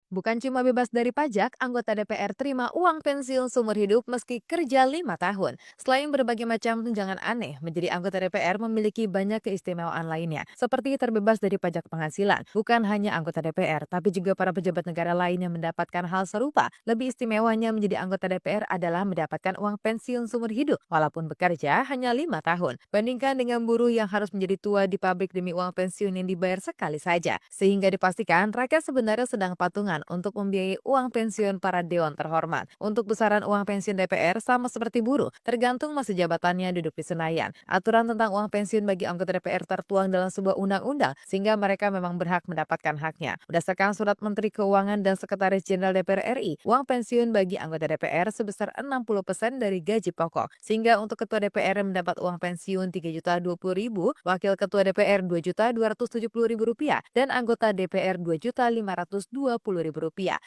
Bukan cuma bebas dari pajak, anggota DPR terima uang pensiun seumur hidup meski kerja 5 tahun. Selain berbagai macam tunjangan aneh, menjadi anggota DPR memiliki banyak keistimewaan lainnya, seperti terbebas dari pajak penghasilan. Bukan hanya anggota DPR, tapi juga para pejabat negara lain yang mendapatkan hal serupa. Lebih istimewanya menjadi anggota DPR adalah mendapatkan uang pensiun seumur hidup, walaupun bekerja hanya 5 tahun. Bandingkan dengan buruh yang harus menjadi tua di pabrik demi uang pensiun yang dibayar sekali saja. Sehingga dipastikan rakyat sebenarnya sedang patungan untuk membiayai uang pensiun para dewan terhormat. Untuk besaran uang pensiun DPR sama seperti buruh, tergantung masa jabatannya duduk di Senayan. Aturan tentang uang pensiun bagi anggota DPR tertuang dalam sebuah undang-undang sehingga mereka memang berhak mendapatkan haknya. Berdasarkan surat Menteri Keuangan dan Sekretaris Jenderal DPR RI, uang pensiun bagi anggota DPR sebesar 60% dari gaji pokok. Sehingga untuk ketua DPR yang mendapat uang pensiun Rp3.020.000, wakil ketua DPR Rp2.270.000 dan anggota DPR Rp2.520.000.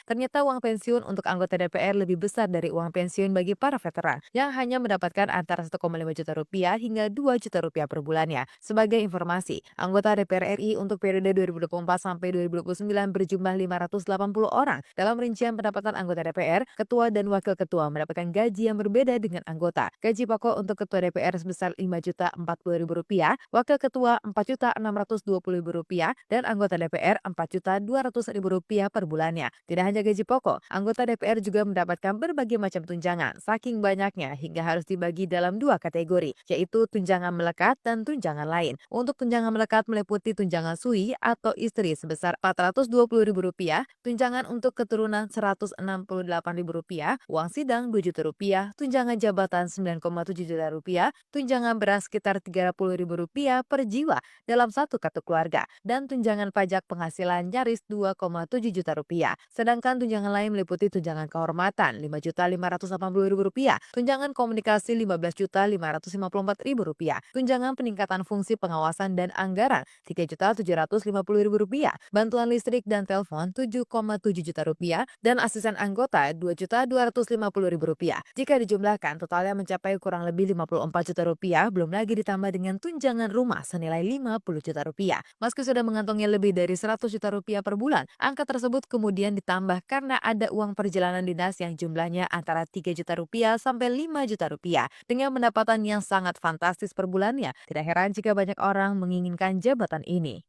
Ternyata uang pensiun untuk anggota DPR lebih besar dari uang pensiun bagi para veteran yang hanya mendapatkan antara 1,5 juta rupiah hingga 2 juta rupiah per bulannya. Sebagai informasi, anggota DPR RI untuk periode 2024 sampai 2029 berjumlah 580 orang. Dalam rincian pendapatan anggota DPR, ketua dan wakil ketua mendapatkan gaji yang berbeda dengan anggota. Gaji pokok untuk ketua DPR sebesar Rp5.040.000, wakil ketua Rp4.620.000, dan anggota DPR Rp4.200.000 per bulannya. Tidak hanya gaji pokok, anggota DPR juga mendapatkan berbagai macam tunjangan, saking banyaknya hingga harus dibagi dalam dua kategori, yaitu tunjangan melekat dan tunjangan lain. Untuk tunjangan melekat meliputi tunjangan sui atau istri sebesar Rp420.000, tunjangan untuk keturunan Rp168.000, uang sidang Rp2 juta, tunjangan jabatan Rp9,7 juta, tunjangan beras sekitar Rp30.000 per jiwa dalam satu kartu keluarga, dan tunjangan pajak penghasilan nyaris Rp2,7 juta. Sedangkan tunjangan lain meliputi tunjangan kehormatan Rp5.580.000, tunjangan komunikasi Rp15.554.000, tunjangan peningkatan fungsi pengawasan dan anggaran Rp3.750.000, bantuan listrik dan telepon Rp7,7 juta, dan asisten anggota Rp2.250.000. Jika dijumlahkan, totalnya mencapai kurang lebih Rp54 juta, belum lagi ditambah dengan tunjangan rumah senilai Rp50 juta. Meski sudah mengantongi lebih dari Rp100 juta per bulan, angka tersebut kemudian ditambah karena ada uang perjalanan dinas yang jumlahnya antara Rp3 juta sampai Rp5 juta. Dengan pendapatan yang sangat fantastis per bulannya, tidak heran jika banyak orang menginginkan jabatan ini.